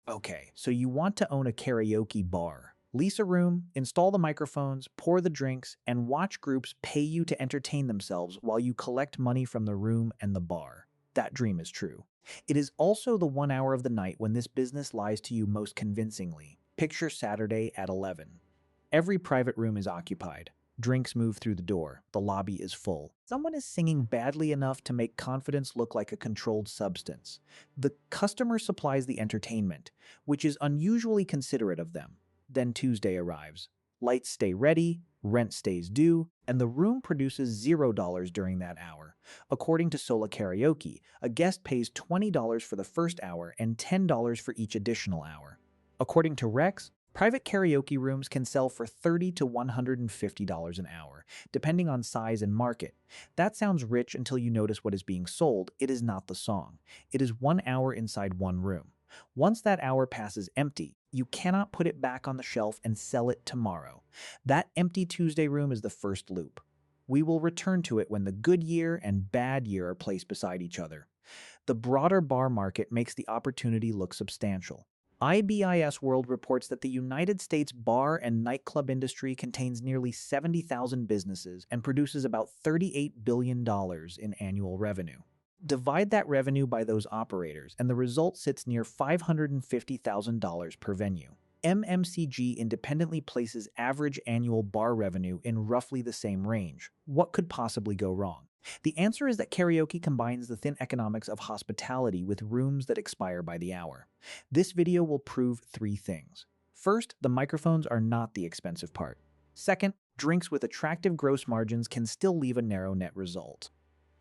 Okay, so you want to own a karaoke bar. Lease a room, install the microphones, pour the drinks, and watch groups pay you to entertain themselves while you collect money from the room and the bar. That dream is true. It is also the 1 hour of the night when this business lies to you most convincingly. Picture Saturday at 11. Every private room is occupied. Drinks move through the door. The lobby is full. Someone is singing badly enough to make confidence look like a controlled substance. The customer supplies the entertainment, which is unusually considerate of them. Then Tuesday arrives. Lights stay ready, rent stays due, and the room produces $0 during that hour. According to Sola Karaoke, a guest pays $20 for the first hour and $10 for each additional hour. According to Rex, private karaoke rooms can sell for $30 to $150 an hour, depending on size and market. That sounds rich until you notice what is being sold. It is not the song. It is 1 hour inside one room. Once that hour passes empty, you cannot put it back on the shelf and sell it tomorrow. That empty Tuesday room is the first loop. We will return to it when the good year and bad year are placed beside each other. The broader bar market makes the opportunity look substantial. IBIS World reports that the United States bar and nightclub industry contains nearly 70,000 businesses and produces about $38 billion in annual revenue. Divide that revenue by those operators, and the result sits near $550,000 per venue. MMCG independently places average annual bar revenue in roughly the same range. What could possibly go wrong? The answer is that karaoke combines the thin economics of hospitality with rooms that expire by the hour. This video will prove three things. First, the microphones are not the expensive part. Second, drinks with attractive gross margins can still leave a narrow net result.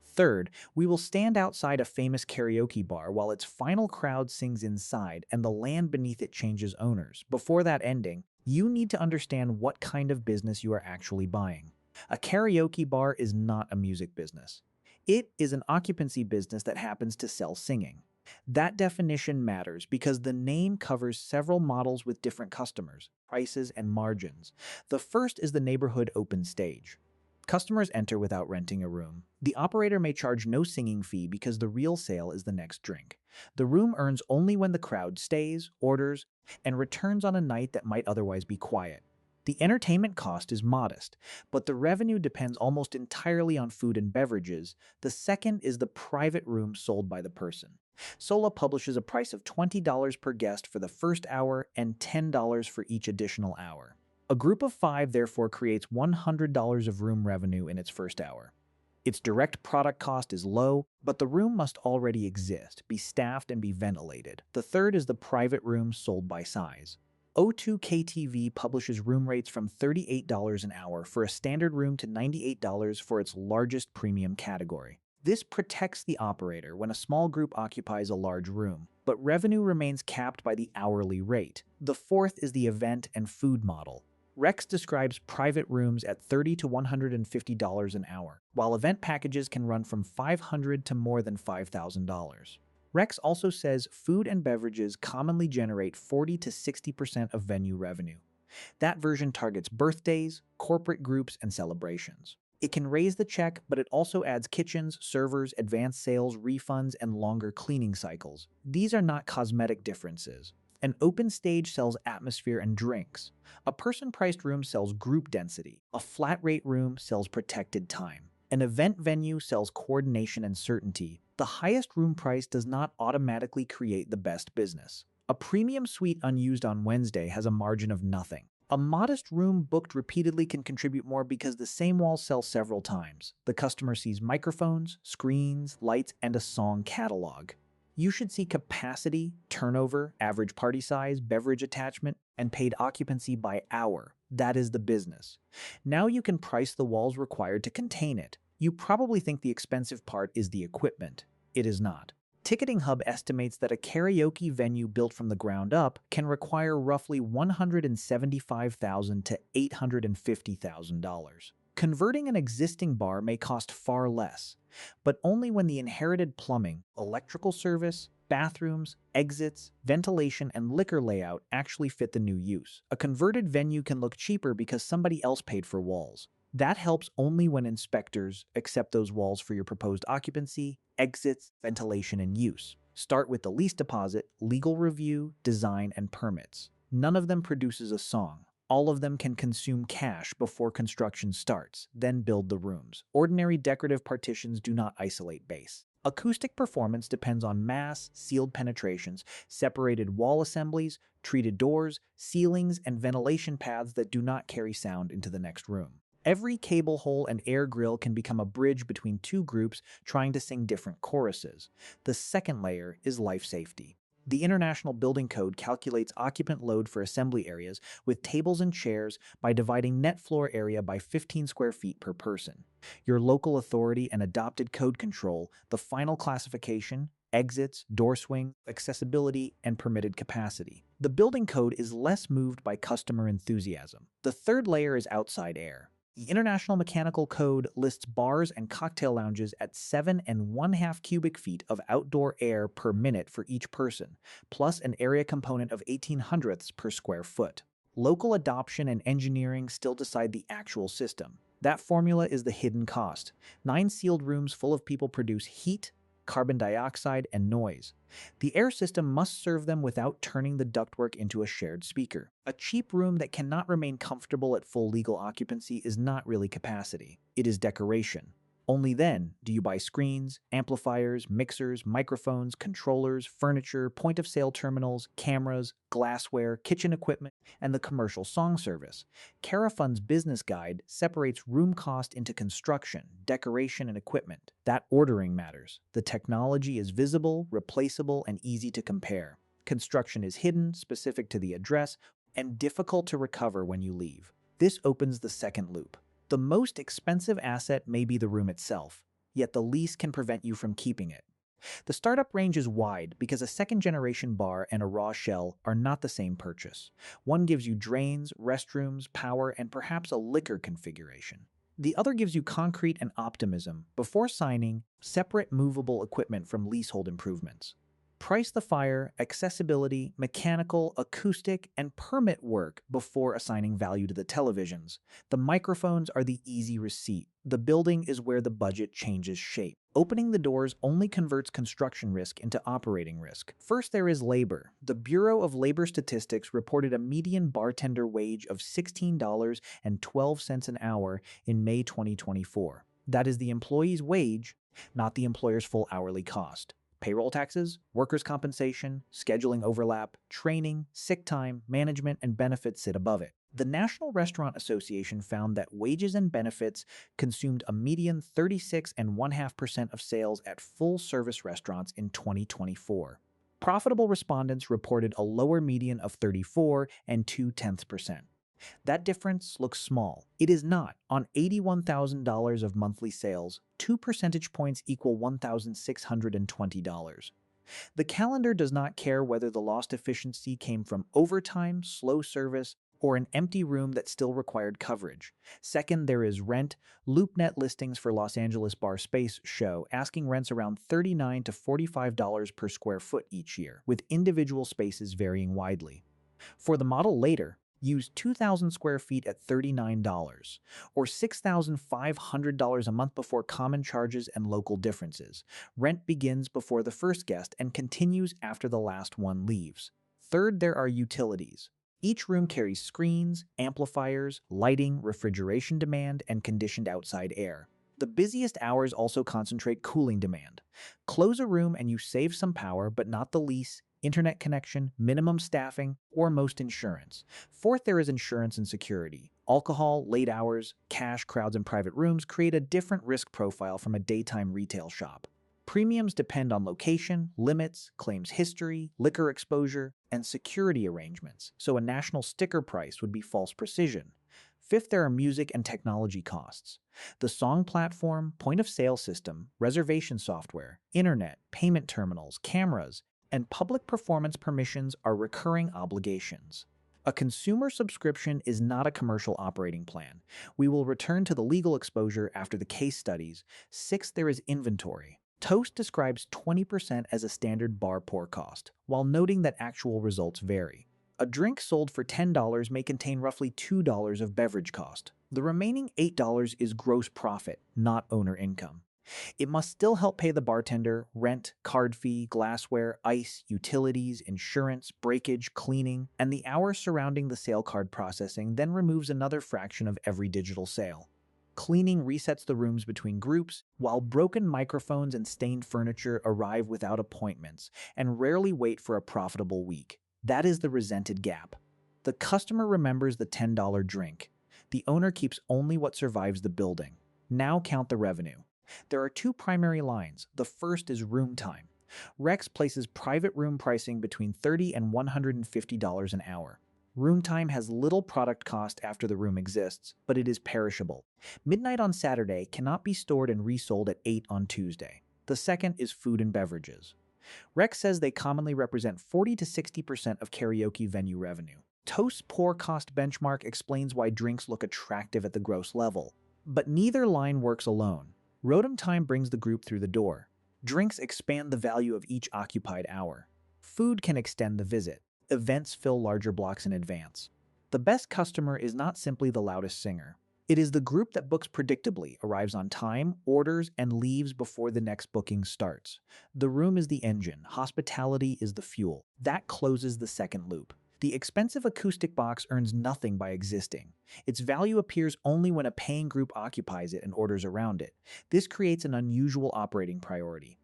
Third, we will stand outside a famous karaoke bar while its final crowd sings inside and the land beneath it changes owners. Before that ending, you need to understand what kind of business you are actually buying. A karaoke bar is not a music business. It is an occupancy business that happens to sell singing. That definition matters because the name covers several models with different customers, prices, and margins. The first is the neighborhood open stage. Customers enter without renting a room. The operator may charge no singing fee because the real sale is the next drink. The room earns only when the crowd stays, orders, and returns on a night that might otherwise be quiet. The entertainment cost is modest, but the revenue depends almost entirely on food and beverages. The second is the private room sold by the person. Sola publishes a price of $20 per guest for the first hour and $10 for each additional hour. A group of 5 therefore creates $100 of room revenue in its first hour. Its direct product cost is low, but the room must already exist, be staffed, and be ventilated. The third is the private room sold by size. O2KTV publishes room rates from $38 an hour for a standard room to $98 for its largest premium category. This protects the operator when a small group occupies a large room, but revenue remains capped by the hourly rate. The fourth is the event and food model. Rex describes private rooms at $30 to $150 an hour, while event packages can run from $500 to more than $5,000. Rex also says food and beverages commonly generate 40 to 60% of venue revenue. That version targets birthdays, corporate groups, and celebrations. It can raise the check, but it also adds kitchens, servers, advanced sales, refunds, and longer cleaning cycles. These are not cosmetic differences. An open stage sells atmosphere and drinks. A person-priced room sells group density. A flat-rate room sells protected time. An event venue sells coordination and certainty. The highest room price does not automatically create the best business. A premium suite unused on Wednesday has a margin of nothing. A modest room booked repeatedly can contribute more because the same walls sell several times. The customer sees microphones, screens, lights, and a song catalog. You should see capacity, turnover, average party size, beverage attachment, and paid occupancy by hour. That is the business. Now you can price the walls required to contain it. You probably think the expensive part is the equipment. It is not. Ticketing Hub estimates that a karaoke venue built from the ground up can require roughly $175,000 to $850,000. Converting an existing bar may cost far less, but only when the inherited plumbing, electrical service, bathrooms, exits, ventilation, and liquor layout actually fit the new use. A converted venue can look cheaper because somebody else paid for walls. That helps only when inspectors accept those walls for your proposed occupancy, exits, ventilation, and use. Start with the lease deposit, legal review, design, and permits. None of them produces a song. All of them can consume cash before construction starts, then build the rooms. Ordinary decorative partitions do not isolate bass. Acoustic performance depends on mass, sealed penetrations, separated wall assemblies, treated doors, ceilings, and ventilation paths that do not carry sound into the next room. Every cable hole and air grill can become a bridge between two groups trying to sing different choruses. The second layer is life safety. The International Building Code calculates occupant load for assembly areas with tables and chairs by dividing net floor area by 15 square feet per person. Your local authority and adopted code control the final classification, exits, door swing, accessibility, and permitted capacity. The building code is less moved by customer enthusiasm. The third layer is outside air. The International Mechanical Code lists bars and cocktail lounges at 7.5 cubic feet of outdoor air per minute for each person, plus an area component of 18 hundredths per square foot. Local adoption and engineering still decide the actual system. That formula is the hidden cost. 9 sealed rooms full of people produce heat, carbon dioxide, and noise. The air system must serve them without turning the ductwork into a shared speaker. A cheap room that cannot remain comfortable at full legal occupancy is not really capacity. It is decoration. Only then do you buy screens, amplifiers, mixers, microphones, controllers, furniture, point-of-sale terminals, cameras, glassware, kitchen equipment, and the commercial song service. Carafund's business guide separates room cost into construction, decoration, and equipment. That ordering matters. The technology is visible, replaceable, and easy to compare. Construction is hidden, specific to the address, and difficult to recover when you leave. This opens the second loop. The most expensive asset may be the room itself, yet the lease can prevent you from keeping it. The startup range is wide because a second-generation bar and a raw shell are not the same purchase. One gives you drains, restrooms, power, and perhaps a liquor configuration. The other gives you concrete and optimism before signing separate movable equipment from leasehold improvements. Price the fire, accessibility, mechanical, acoustic, and permit work before assigning value to the televisions. The microphones are the easy receipt. The building is where the budget changes shape. Opening the doors only converts construction risk into operating risk. First, there is labor. The Bureau of Labor Statistics reported a median bartender wage of $16.12 an hour in May 2024. That is the employee's wage, not the employer's full hourly cost. Payroll taxes, workers' compensation, scheduling overlap, training, sick time, management, and benefits sit above it. The National Restaurant Association found that wages and benefits consumed a median 36.5% of sales at full-service restaurants in 2024. Profitable respondents reported a lower median of 34.2%. That difference looks small. It is not. On $81,000 of monthly sales, 2 percentage points equal $1,620. The calendar does not care whether the lost efficiency came from overtime, slow service, or an empty room that still required coverage. Second, there is rent. LoopNet listings for Los Angeles bar space show asking rents around $39 to $45 per square foot each year, with individual spaces varying widely. For the model later, use 2,000 square feet at $39, or $6,500 a month before common charges and local differences. Rent begins before the first guest and continues after the last one leaves. Third, there are utilities. Each room carries screens, amplifiers, lighting, refrigeration demand, and conditioned outside air. The busiest hours also concentrate cooling demand. Close a room and you save some power, but not the lease, internet connection, minimum staffing, or most insurance. Fourth, there is insurance and security. Alcohol, late hours, cash, crowds, and private rooms create a different risk profile from a daytime retail shop. Premiums depend on location, limits, claims history, liquor exposure, and security arrangements, so a national sticker price would be false precision. Fifth, there are music and technology costs. The song platform, point-of-sale system, reservation software, internet, payment terminals, cameras, and public performance permissions are recurring obligations. A consumer subscription is not a commercial operating plan. We will return to the legal exposure after the case studies. Sixth, there is inventory. Toast describes 20% as a standard bar pour cost, while noting that actual results vary. A drink sold for $10 may contain roughly $2 of beverage cost. The remaining $8 is gross profit, not owner income. It must still help pay the bartender, rent, card fee, glassware, ice, utilities, insurance, breakage, cleaning, and the hours surrounding the sale card processing then removes another fraction of every digital sale. Cleaning resets the rooms between groups, while broken microphones and stained furniture arrive without appointments and rarely wait for a profitable week. That is the resented gap. The customer remembers the $10 drink. The owner keeps only what survives the building. Now count the revenue. There are two primary lines. The first is room time. Rex places private room pricing between $30 and $150 an hour. Room time has little product cost after the room exists, but it is perishable. Midnight on Saturday cannot be stored and resold at 8 on Tuesday. The second is food and beverages. Rex says they commonly represent 40 to 60% of karaoke venue revenue. Toast's poor cost benchmark explains why drinks look attractive at the gross level. But neither line works alone. Rotom time brings the group through the door. Drinks expand the value of each occupied hour. Food can extend the visit. Events fill larger blocks in advance. The best customer is not simply the loudest singer. It is the group that books predictably, arrives on time, orders, and leaves before the next booking starts. The room is the engine. Hospitality is the fuel. That closes the second loop. The expensive acoustic box earns nothing by existing. Its value appears only when a paying group occupies it and orders around it. This creates an unusual operating priority.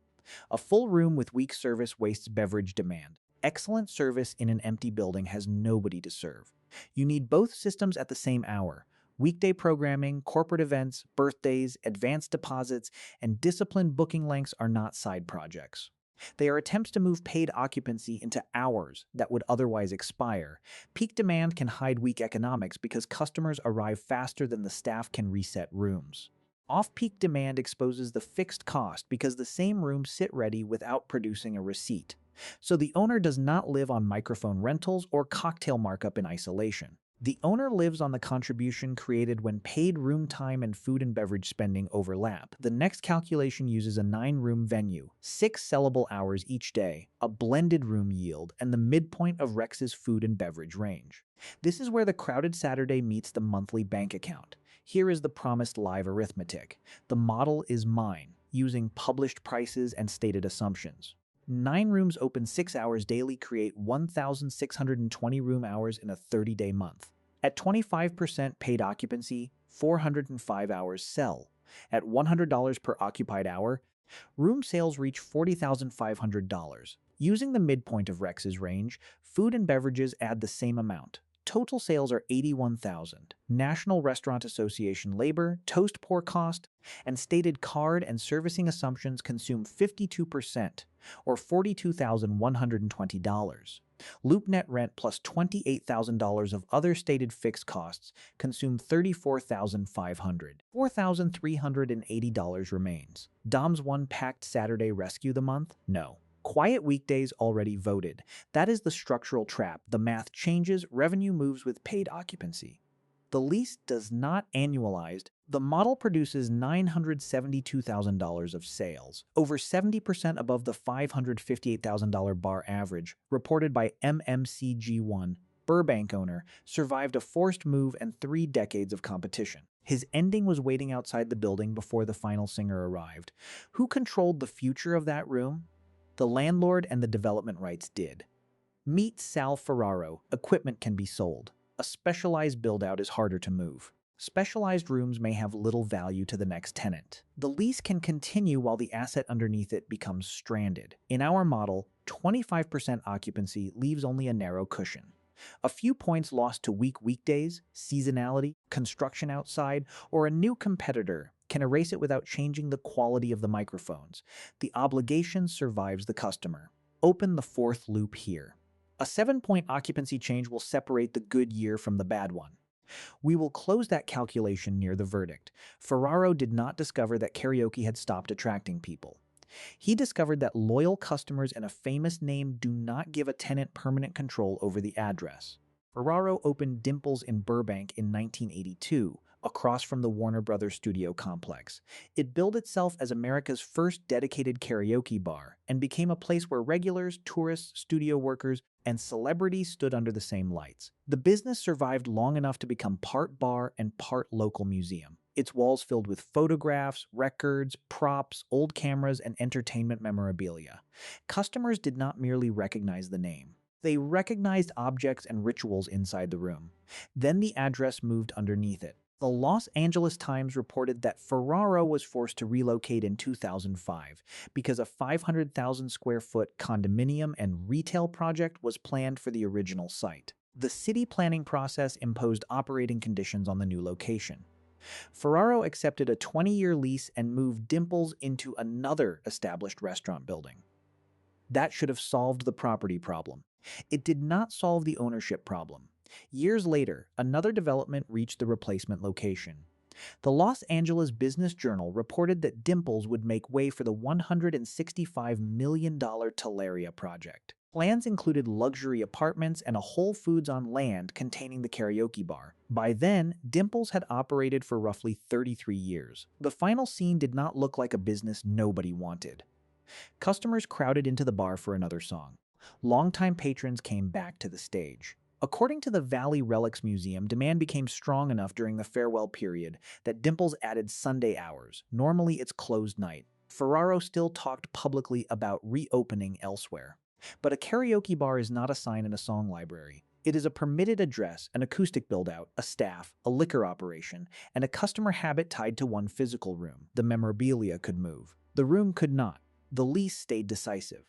A full room with weak service wastes beverage demand. Excellent service in an empty building has nobody to serve. You need both systems at the same hour. Weekday programming, corporate events, birthdays, advanced deposits, and disciplined booking lengths are not side projects. They are attempts to move paid occupancy into hours that would otherwise expire. Peak demand can hide weak economics because customers arrive faster than the staff can reset rooms. Off-peak demand exposes the fixed cost because the same rooms sit ready without producing a receipt. So the owner does not live on microphone rentals or cocktail markup in isolation. The owner lives on the contribution created when paid room time and food and beverage spending overlap. The next calculation uses a 9-room venue, 6 sellable hours each day, a blended room yield, and the midpoint of Rex's food and beverage range. This is where the crowded Saturday meets the monthly bank account. Here is the promised live arithmetic. The model is mine, using published prices and stated assumptions. 9 rooms open 6 hours daily create 1,620 room hours in a 30-day month. At 25% paid occupancy, 405 hours sell. At $100 per occupied hour, room sales reach $40,500. Using the midpoint of Rex's range, food and beverages add the same amount. Total sales are $81,000. National Restaurant Association labor, toast pour cost, and stated card and servicing assumptions consume 52%, or $42,120. LoopNet rent plus $28,000 of other stated fixed costs consume $34,500. $4,380 remains. Dom's one packed Saturday rescue the month? No. Quiet weekdays already voted. That is the structural trap. The math changes, revenue moves with paid occupancy. The lease does not annualized. The model produces $972,000 of sales, over 70% above the $558,000 bar average, reported by MMCG1. Burbank owner survived a forced move and 3 decades of competition. His ending was waiting outside the building before the final singer arrived. Who controlled the future of that room? The landlord and the development rights did. Meet Sal Ferraro. Equipment can be sold. A specialized build-out is harder to move. Specialized rooms may have little value to the next tenant. The lease can continue while the asset underneath it becomes stranded. In our model, 25% occupancy leaves only a narrow cushion. A few points lost to weak weekdays, seasonality, construction outside, or a new competitor can erase it without changing the quality of the microphones. The obligation survives the customer. Open the 4th loop here. A 7-point occupancy change will separate the good year from the bad one. We will close that calculation near the verdict. Ferraro did not discover that karaoke had stopped attracting people. He discovered that loyal customers and a famous name do not give a tenant permanent control over the address. Ferraro opened Dimples in Burbank in 1982, across from the Warner Brothers studio complex. It billed itself as America's first dedicated karaoke bar and became a place where regulars, tourists, studio workers, and celebrities stood under the same lights. The business survived long enough to become part bar and part local museum. its walls filled with photographs, records, props, old cameras, and entertainment memorabilia. Customers did not merely recognize the name. They recognized objects and rituals inside the room. Then the address moved underneath it. The Los Angeles Times reported that Ferraro was forced to relocate in 2005 because a 500,000 square foot condominium and retail project was planned for the original site. The city planning process imposed operating conditions on the new location. Ferraro accepted a 20-year lease and moved Dimples into another established restaurant building. That should have solved the property problem. It did not solve the ownership problem. Years later, another development reached the replacement location. The Los Angeles Business Journal reported that Dimples would make way for the $165 million Teleria project. Plans included luxury apartments and a Whole Foods on land containing the karaoke bar. By then, Dimples had operated for roughly 33 years. The final scene did not look like a business nobody wanted. Customers crowded into the bar for another song. Longtime patrons came back to the stage. According to the Valley Relics Museum, demand became strong enough during the farewell period that Dimples added Sunday hours. Normally it's closed night. Ferraro still talked publicly about reopening elsewhere. But a karaoke bar is not a sign in a song library. It is a permitted address, an acoustic build-out, a staff, a liquor operation, and a customer habit tied to one physical room. The memorabilia could move. The room could not. The lease stayed decisive.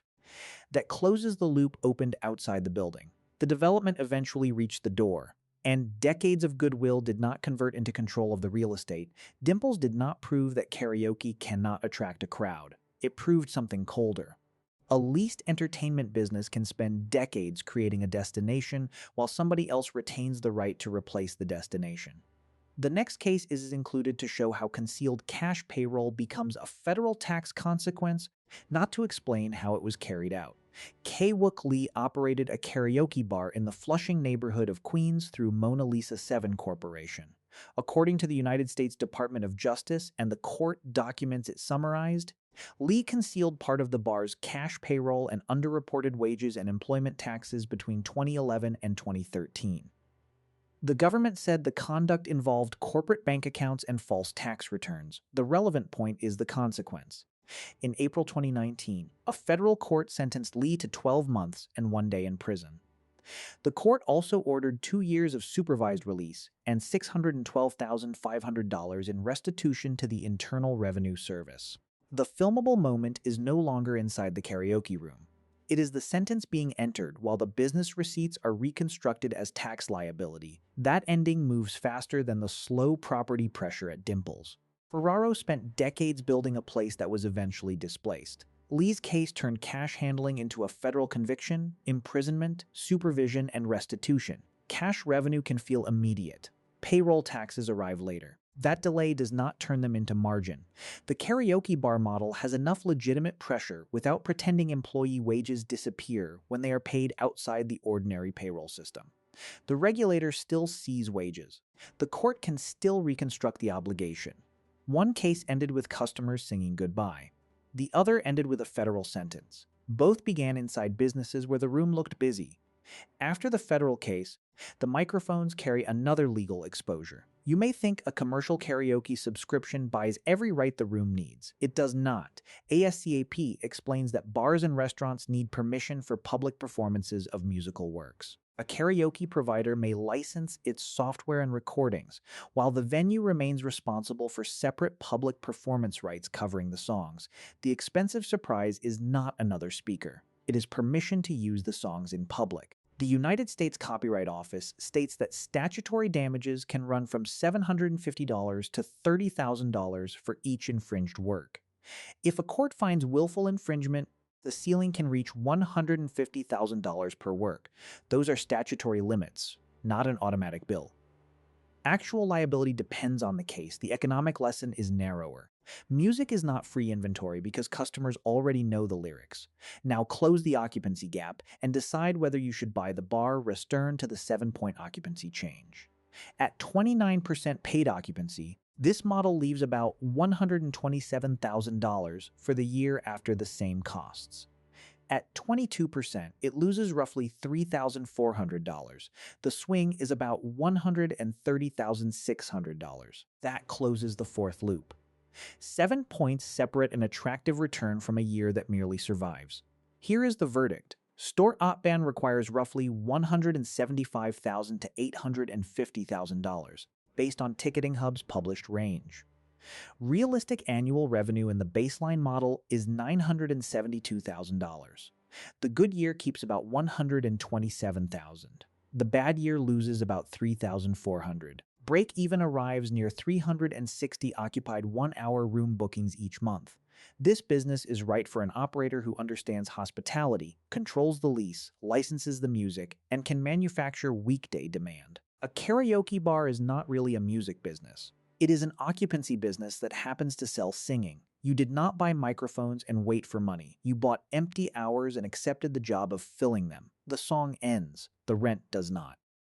That closes the loop opened outside the building. The development eventually reached the door, and decades of goodwill did not convert into control of the real estate. Dimples did not prove that karaoke cannot attract a crowd. It proved something colder. A leased entertainment business can spend decades creating a destination while somebody else retains the right to replace the destination. The next case is included to show how concealed cash payroll becomes a federal tax consequence, not to explain how it was carried out. Wook Lee operated a karaoke bar in the Flushing neighborhood of Queens through Mona Lisa 7 Corporation. According to the United States Department of Justice and the court documents it summarized, Lee concealed part of the bar's cash payroll and underreported wages and employment taxes between 2011 and 2013. The government said the conduct involved corporate bank accounts and false tax returns. The relevant point is the consequence. In April 2019, a federal court sentenced Lee to 12 months and 1 day in prison. The court also ordered 2 years of supervised release and $612,500 in restitution to the Internal Revenue Service. The filmable moment is no longer inside the karaoke room. It is the sentence being entered while the business receipts are reconstructed as tax liability. That ending moves faster than the slow property pressure at Dimples. Ferraro spent decades building a place that was eventually displaced. Lee's case turned cash handling into a federal conviction, imprisonment, supervision, and restitution. Cash revenue can feel immediate. Payroll taxes arrive later. That delay does not turn them into margin. The karaoke bar model has enough legitimate pressure without pretending employee wages disappear when they are paid outside the ordinary payroll system. The regulator still sees wages. The court can still reconstruct the obligation. One case ended with customers singing goodbye. The other ended with a federal sentence. Both began inside businesses where the room looked busy. After the federal case, the microphones carry another legal exposure. You may think a commercial karaoke subscription buys every right the room needs. It does not. ASCAP explains that bars and restaurants need permission for public performances of musical works. A karaoke provider may license its software and recordings, while the venue remains responsible for separate public performance rights covering the songs. The expensive surprise is not another speaker. It is permission to use the songs in public. The United States Copyright Office states that statutory damages can run from $750 to $30,000 for each infringed work. If a court finds willful infringement, the ceiling can reach $150,000 per work. Those are statutory limits, not an automatic bill. Actual liability depends on the case. The economic lesson is narrower. Music is not free inventory because customers already know the lyrics. Now close the occupancy gap and decide whether you should buy the bar, return to the 7-point occupancy change. At 29% paid occupancy, this model leaves about $127,000 for the year after the same costs. At 22%, it loses roughly $3,400. The swing is about $130,600. That closes the fourth loop. 7 points separate an attractive return from a year that merely survives. Here is the verdict. Store Opban requires roughly $175,000 to $850,000, based on Ticketing Hub's published range. Realistic annual revenue in the baseline model is $972,000. The good year keeps about $127,000. The bad year loses about $3,400. Break even arrives near 360 occupied 1-hour room bookings each month. This business is right for an operator who understands hospitality, controls the lease, licenses the music, and can manufacture weekday demand. A karaoke bar is not really a music business. It is an occupancy business that happens to sell singing. You did not buy microphones and wait for money. You bought empty hours and accepted the job of filling them. The song ends. The rent does not.